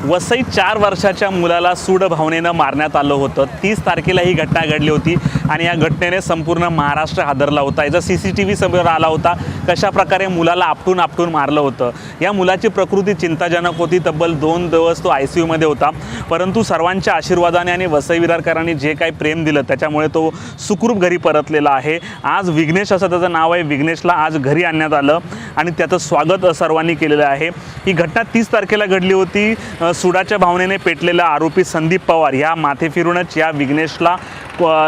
वसईत 4 वर्षाच्या मुलाला सूड भावनेनं मारण्यात आलं होतं. 30 तारखेला ही घटना घडली होती आणि या घटनेने संपूर्ण महाराष्ट्र हादरला होता. याचा CCTV समोर आला होता. कशा प्रकारे मुलाला आपटून मारलं होतं. या मुलाची प्रकृती चिंताजनक होती. तब्बल 2 दिवस तो ICU मध्ये होता. परंतु सर्वांच्या आशीर्वादाने आणि वसई विरारकरांनी जे काही प्रेम दिलं त्याच्यामुळे तो सुखरूप घरी परतलेला आहे. आज विघ्नेश असं त्याचं नाव आहे. विघ्नेशला आज घरी आणण्यात आलं आणि त्याचं स्वागत सर्वांनी केलेलं आहे. ही घटना 30 तारखेला घडली होती. सुडाच्या भावनेने पेटलेला आरोपी संदीप पवार या माथे फिरूनच या विघ्नेशला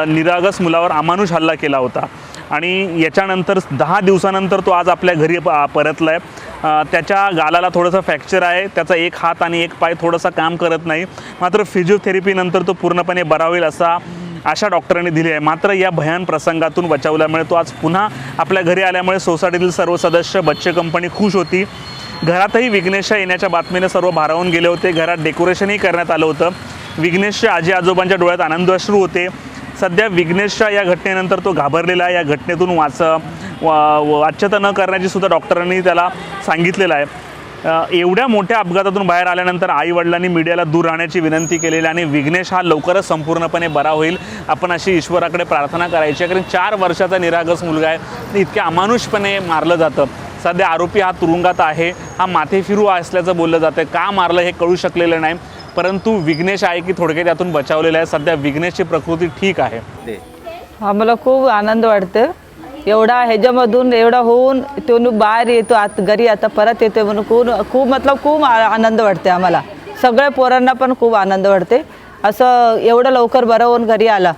निरागस मुलावर अमानुष हल्ला केला होता आणि याच्यानंतर 10 दिवसानंतर तो आज आपल्या घरी परतला आहे. त्याच्या गालाला थोडंसं फ्रॅक्चर आहे. त्याचा एक हात आणि एक पाय थोडंसं काम करत नाही. मात्र फिजिओथेरपीनंतर तो पूर्णपणे बरा होईल असा आशा डॉक्टरांनी दिली आहे. मात्र या भयान प्रसंगातून बचावल्यामुळे तो आज पुन्हा आपल्या घरी आल्यामुळे सोसायटीतील सर्व सदस्य बच्चे कंपनी खुश होती. घरातही विघ्नेशच्या येण्याच्या बातमीने सर्व भारावून गेले होते. घरात डेकोरेशनही करण्यात आलं होतं. विघ्नेशच्या आजी आजोबांच्या डोळ्यात आनंदाश्रू होते. सध्या विघ्नेशच्या या घटनेनंतर तो घाबरलेला आहे. या घटनेतून वाच्यता न करण्याची सुद्धा डॉक्टरांनी त्याला सांगितलेलं आहे. एवढ्या मोठ्या अपघातातून बाहेर आल्यानंतर आईवडिलांनी मीडियाला दूर राहण्याची विनंती केलेली आणि विघ्नेश हा लवकरच संपूर्णपणे बरा होईल आपण अशी ईश्वराकडे प्रार्थना करायची आहे. कारण 4 वर्षाचा निरागस मुलगा आहे. इतक्या अमानुषपणे मारलं जातं. सध्या आरोपी हा तुरुंगात आहे. हा माथेफिरू असल्याचं बोललं जातं. का मारलं हे कळू शकलेलं नाही. परंतु विघ्नेश आहे की थोडक्यात त्यातून बचावलेलं आहे. सध्या विघ्नेशची प्रकृती ठीक आहे. आम्हाला खूप आनंद वाटतं. एवढा ह्याच्यामधून एवढा होऊन तो बाहेर येतो आत घरी आता परत येतो म्हणून खूप आनंद वाटते आम्हाला. सगळ्या पोरांना पण खूप आनंद वाटते. असं एवढं लवकर बरं होऊन घरी आला.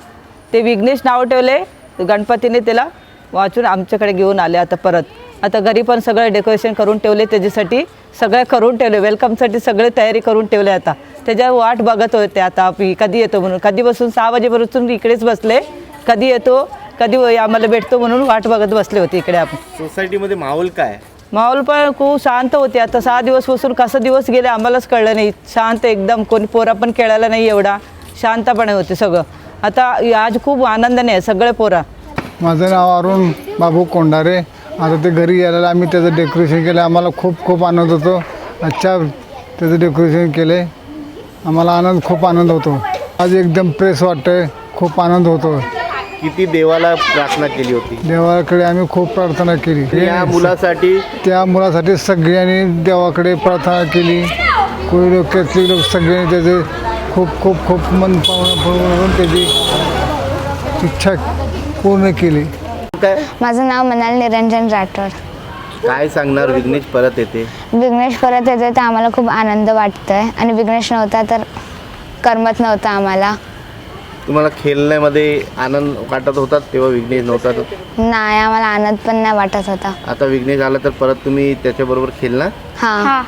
ते विघ्नेश नाव ठेवले. गणपतीने त्याला वाचून आमच्याकडे घेऊन आले. आता परत आता घरी पण सगळं डेकोरेशन करून ठेवले. त्याच्यासाठी सगळं करून ठेवले. वेलकमसाठी सगळे तयारी करून ठेवले. आता त्याच्या वाट बघत होते आता कधी येतो म्हणून. कधीपासून 6 वाजेपासून इकडेच बसले. कधी येतो कधी आम्हाला भेटतो म्हणून वाट बघत बसले होते इकडे. आपण सोसायटीमध्ये माहोल काय? माहोल पण खूप शांत होते. आता 6 दिवसपासून कसं दिवस गेले आम्हालाच कळलं नाही. शांत एकदम. कोणी पोरा पण खेळायला नाही. एवढा शांतपणे होते सगळं. आता आज खूप आनंदाने आहे सगळे पोरा. माझं नाव अरुण बाबू कोंडारे. आता ते घरी यायला आम्ही त्याचं डेकोरेशन केलं. आम्हाला खूप आनंद होतो. अच्छा त्याचं डेकोरेशन केले. आम्हाला खूप आनंद होतो. आज एकदम फ्रेश वाटतं. खूप आनंद होतो. किती देवाला प्रार्थना केली होती? देवाकडे आम्ही खूप प्रार्थना केली. त्या मुलासाठी सगळ्यांनी देवाकडे प्रार्थना केली. कोणी लोक कॅथलिक लोक सगळ्यांनी त्याचे खूप मन पावून त्याची इच्छा पूर्ण केली. काय? माझं नाव मनाल निरंजन राठोड. काय सांगणार? विघ्नेश परत येते. विघ्नेश परत येते तर आम्हाला खूप आनंद वाटतोय आणि विघ्नेश नव्हता तर करमत नव्हता आम्हाला. तुम्हाला खेळण्यामध्ये आनंद वाटत होता तेव्हा विघ्नेश नव्हता तर? नाही, आम्हाला आनंद पण नाही वाटत होता. आता विघ्नेश आला तर परत तुम्ही त्याच्याबरोबर खेळणार? हां.